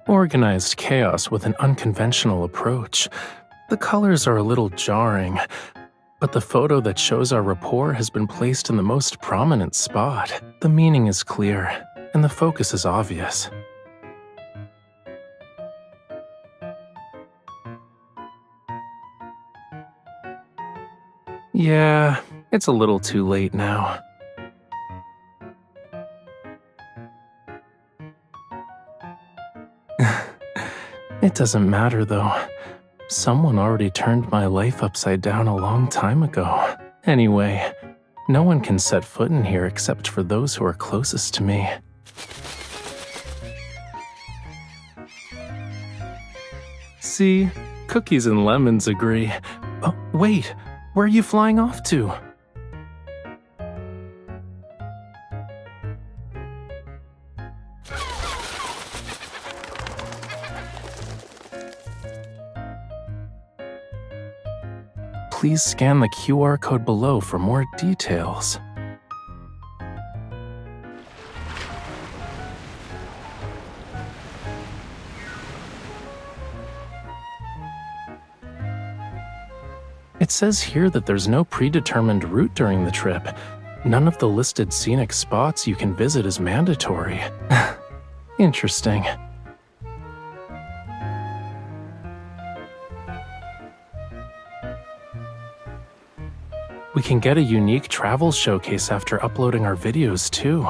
Organized chaos with an unconventional approach. The colors are a little jarring, but the photo that shows our rapport has been placed in the most prominent spot. The meaning is clear, and the focus is obvious. Yeah, it's a little too late now. It doesn't matter though. Someone already turned my life upside down a long time ago. Anyway, no one can set foot in here except for those who are closest to me. See, cookies and lemons agree. Oh, wait, where are you flying off to? Please scan the QR code below for more details. It says here that there's no predetermined route during the trip. None of the listed scenic spots you can visit is mandatory. Interesting. We can get a unique travel showcase after uploading our videos too.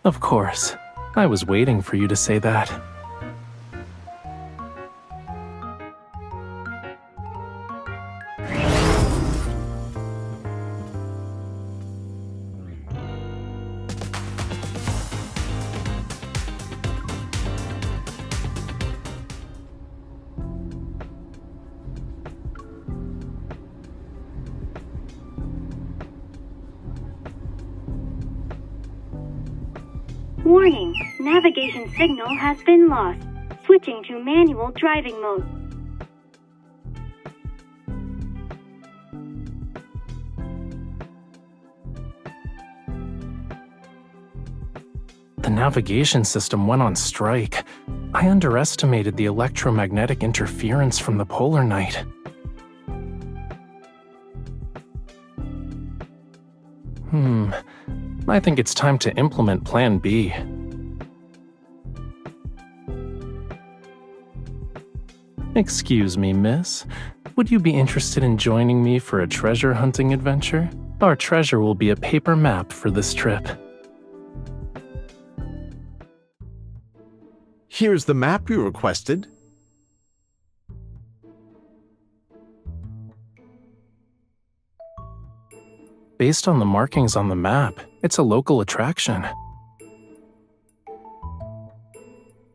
Of course. I was waiting for you to say that. Warning, navigation signal has been lost. Switching to manual driving mode. The navigation system went on strike. I underestimated the electromagnetic interference from the polar night. I think it's time to implement Plan B. Excuse me, miss. Would you be interested in joining me for a treasure hunting adventure? Our treasure will be a paper map for this trip. Here's the map you requested. Based on the markings on the map, it's a local attraction.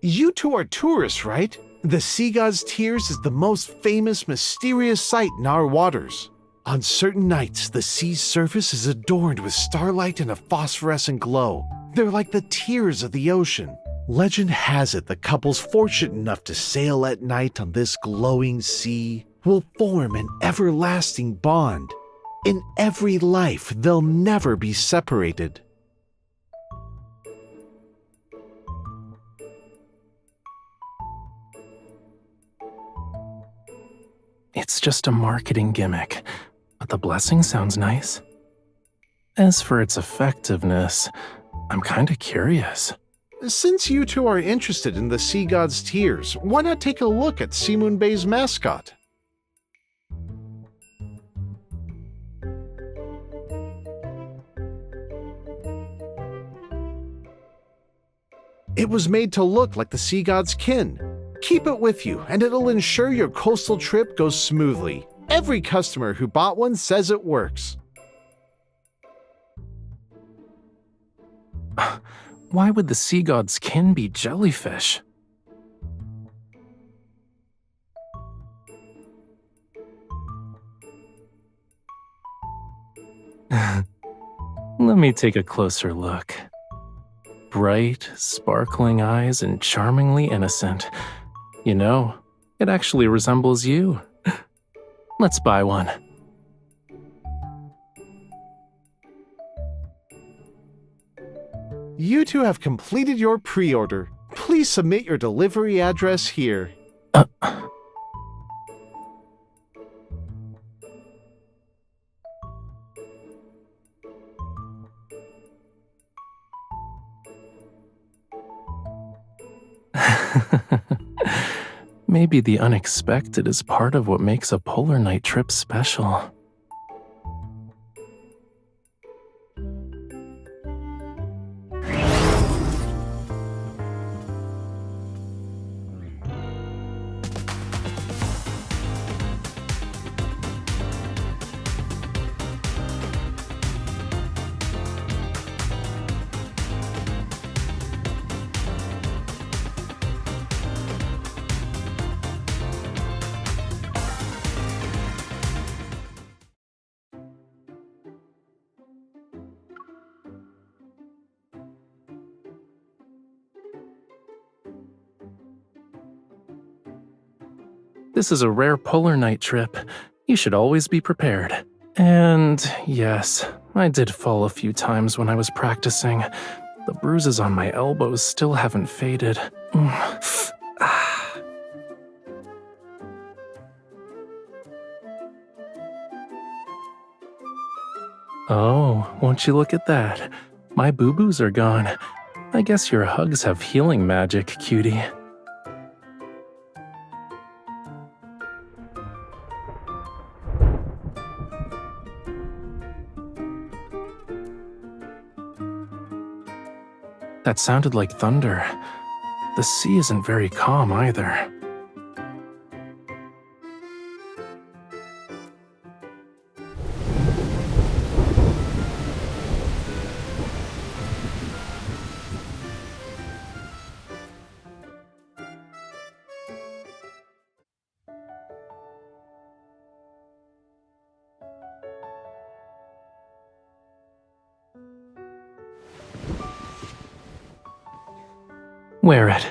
You two are tourists, right? The Sea God's Tears is the most famous, mysterious sight in our waters. On certain nights, the sea's surface is adorned with starlight and a phosphorescent glow. They're like the tears of the ocean. Legend has it the couples fortunate enough to sail at night on this glowing sea will form an everlasting bond. In every life, they'll never be separated. It's just a marketing gimmick, but the blessing sounds nice. As for its effectiveness, I'm kinda curious. Since you two are interested in the Sea God's Tears, why not take a look at Seamoon Bay's mascot? It was made to look like the sea god's kin. Keep it with you, and it'll ensure your coastal trip goes smoothly. Every customer who bought one says it works. Why would the sea god's kin be jellyfish? Let me take a closer look. bright, sparkling eyes and charmingly innocent. You know, it actually resembles you. Let's buy one. You two have completed your pre-order. Please submit your delivery address here. Maybe the unexpected is part of what makes a polar night trip special. This is a rare polar night trip. You should always be prepared. And yes, I did fall a few times when I was practicing. The bruises on my elbows still haven't faded. Oh, won't you look at that? My boo-boos are gone. I guess your hugs have healing magic, cutie. That sounded like thunder. The sea isn't very calm either. Wear it.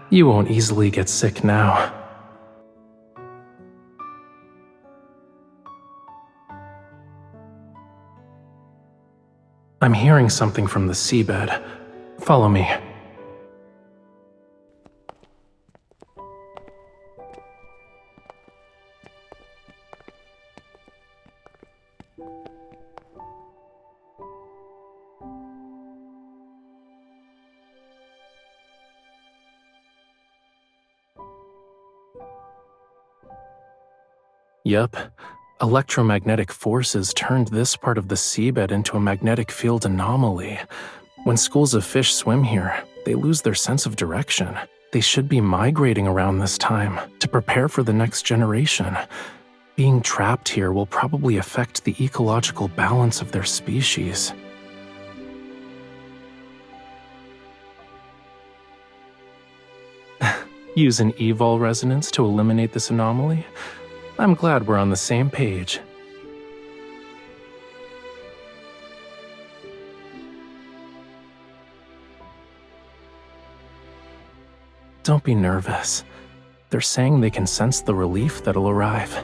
You won't easily get sick now. I'm hearing something from the seabed. Follow me. Yup. Electromagnetic forces turned this part of the seabed into a magnetic field anomaly. When schools of fish swim here, they lose their sense of direction. They should be migrating around this time to prepare for the next generation. Being trapped here will probably affect the ecological balance of their species. Use an evol resonance to eliminate this anomaly? I'm glad we're on the same page. Don't be nervous. They're saying they can sense the relief that'll arrive.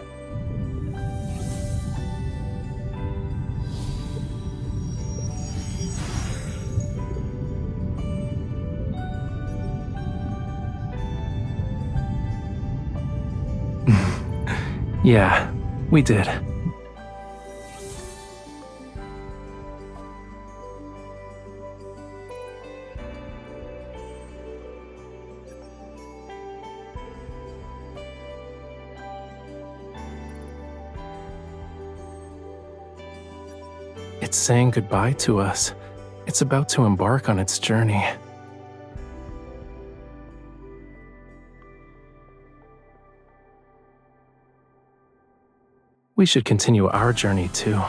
Yeah, we did. It's saying goodbye to us. It's about to embark on its journey. We should continue our journey too.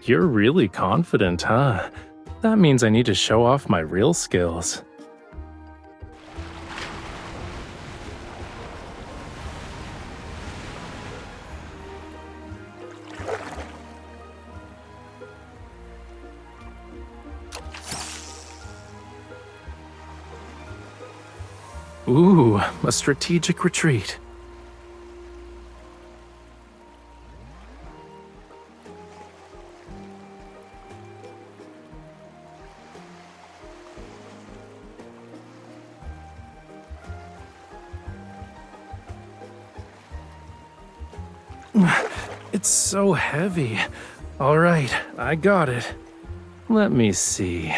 You're really confident, huh? That means I need to show off my real skills. Ooh, a strategic retreat. It's so heavy. All right, I got it. Let me see.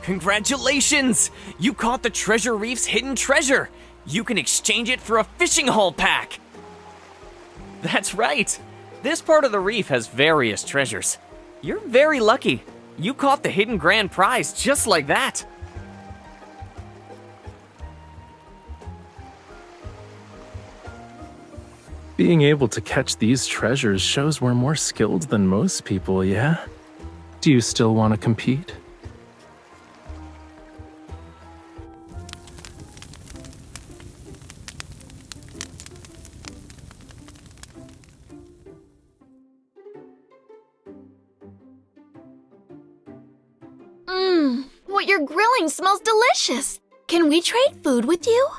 Congratulations! You caught the treasure reef's hidden treasure! You can exchange it for a fishing haul pack! That's right! This part of the reef has various treasures. You're very lucky. You caught the hidden grand prize just like that. Being able to catch these treasures shows we're more skilled than most people, yeah? Do you still want to compete? What you're grilling smells delicious. Can we trade food with you?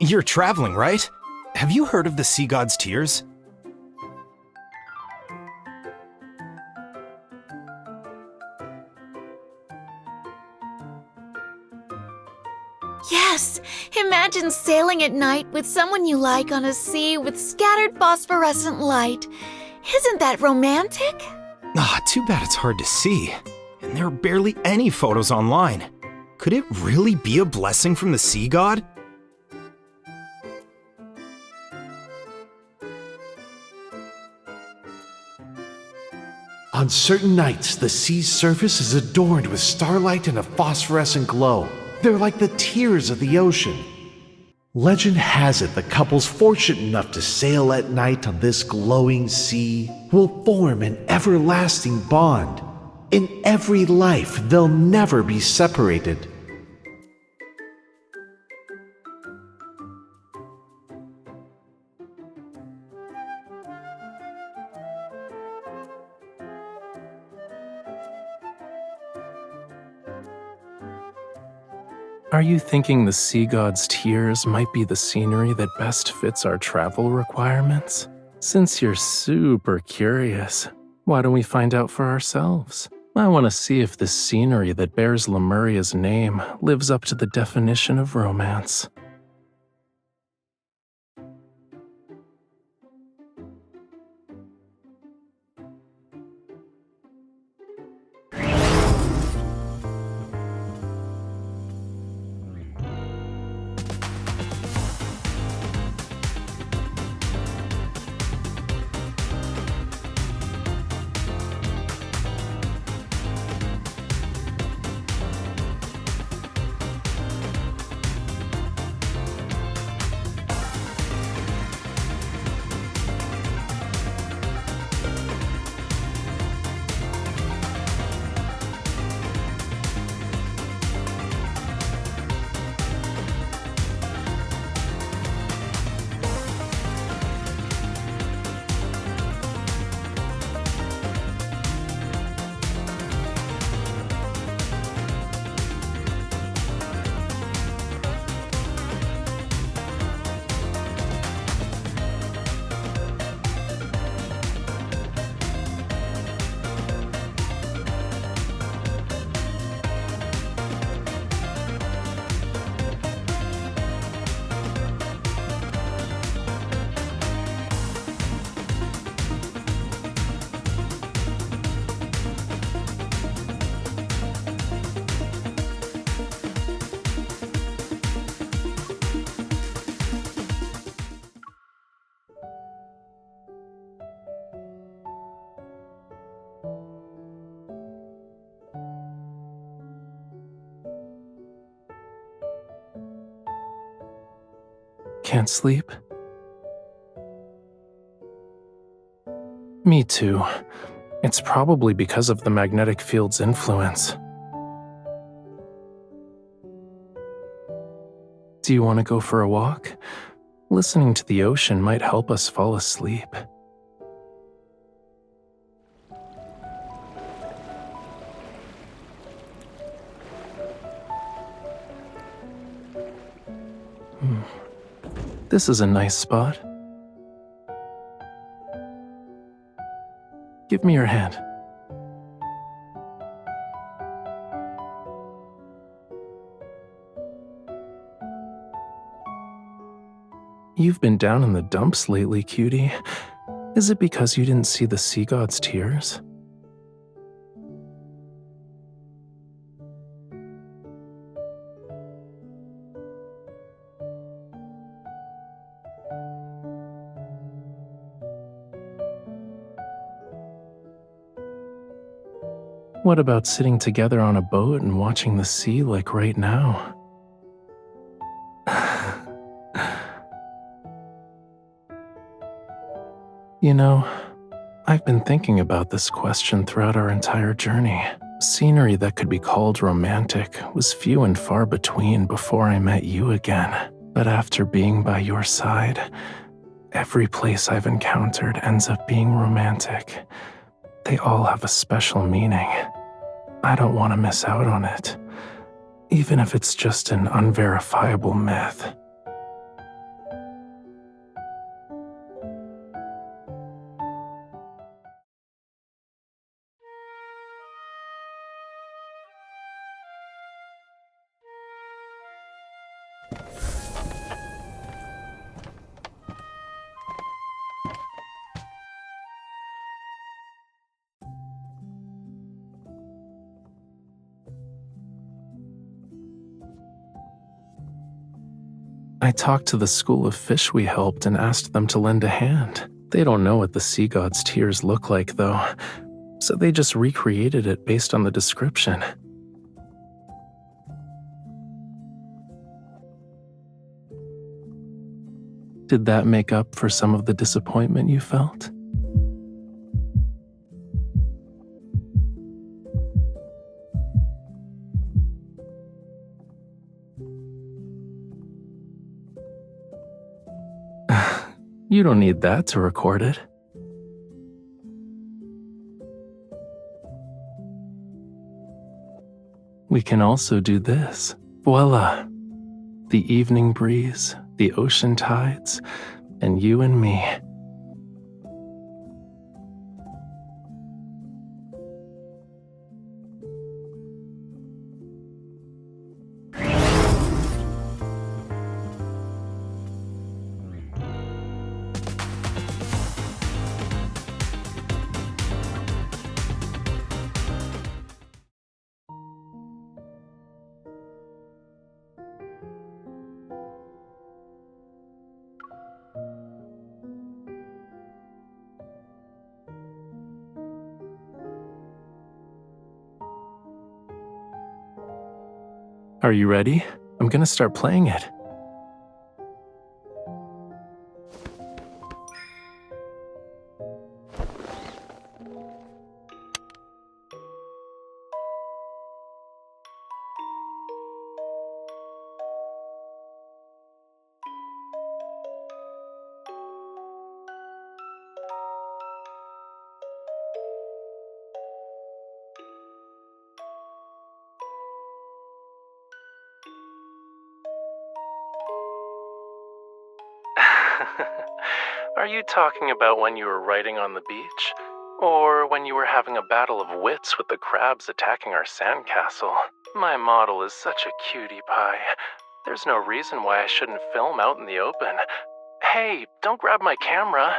You're traveling, right? Have you heard of the Sea God's Tears? Yes! Imagine sailing at night with someone you like on a sea with scattered phosphorescent light. Isn't that romantic? Too bad it's hard to see. And there are barely any photos online. Could it really be a blessing from the Sea God? On certain nights, the sea's surface is adorned with starlight and a phosphorescent glow. They're like the tears of the ocean. Legend has it the couples fortunate enough to sail at night on this glowing sea will form an everlasting bond. In every life, they'll never be separated. Are you thinking the Sea God's Tears might be the scenery that best fits our travel requirements? Since you're super curious, why don't we find out for ourselves? I want to see if this scenery that bears Lemuria's name lives up to the definition of romance. can't sleep? Me too. It's probably because of the magnetic field's influence. Do you want to go for a walk? Listening to the ocean might help us fall asleep. This is a nice spot. Give me your hand. You've been down in the dumps lately, cutie. Is it because you didn't see the sea god's tears? What about sitting together on a boat and watching the sea like right now? You know, I've been thinking about this question throughout our entire journey. Scenery that could be called romantic was few and far between before I met you again. But after being by your side, every place I've encountered ends up being romantic. They all have a special meaning. I don't want to miss out on it, even if it's just an unverifiable myth. I talked to the school of fish we helped and asked them to lend a hand. They don't know what the sea god's tears look like, though, so they just recreated it based on the description. Did that make up for some of the disappointment you felt? You don't need that to record it. We can also do this. Voila! The evening breeze, the ocean tides, and you and me. Are you ready? I'm gonna start playing it. Are you talking about when you were writing on the beach? Or when you were having a battle of wits with the crabs attacking our sandcastle? My model is such a cutie pie. There's no reason why I shouldn't film out in the open. Hey, don't grab my camera.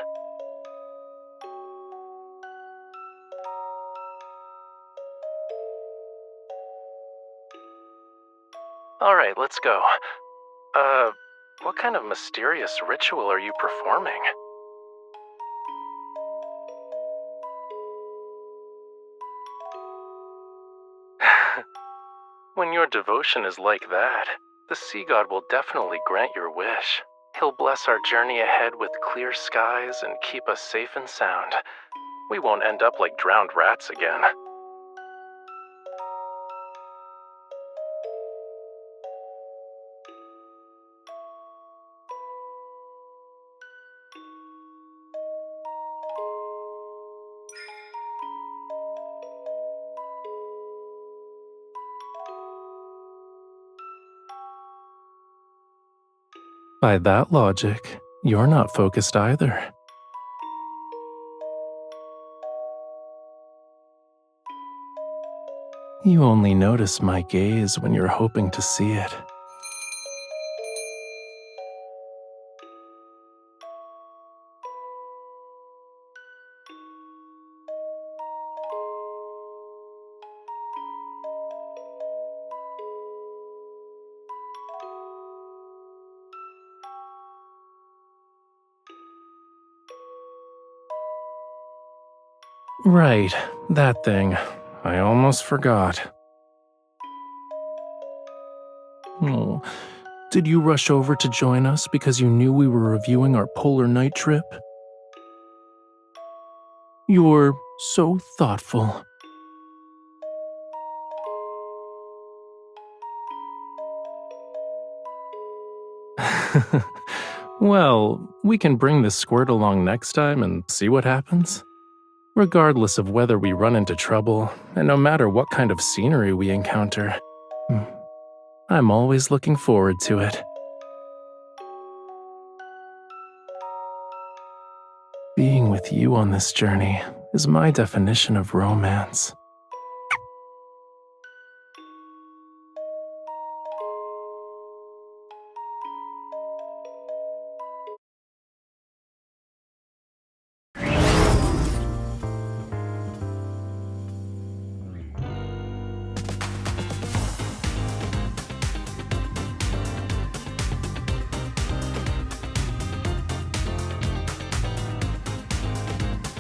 Alright, let's go. What kind of mysterious ritual are you performing? When your devotion is like that, the sea god will definitely grant your wish. He'll bless our journey ahead with clear skies and keep us safe and sound. We won't end up like drowned rats again. By that logic, you're not focused either. You only notice my gaze when you're hoping to see it. Right, that thing. I almost forgot. Oh, did you rush over to join us because you knew we were reviewing our polar night trip? You're so thoughtful. Well, we can bring this squirt along next time and see what happens. Regardless of whether we run into trouble, and no matter what kind of scenery we encounter, I'm always looking forward to it. Being with you on this journey is my definition of romance.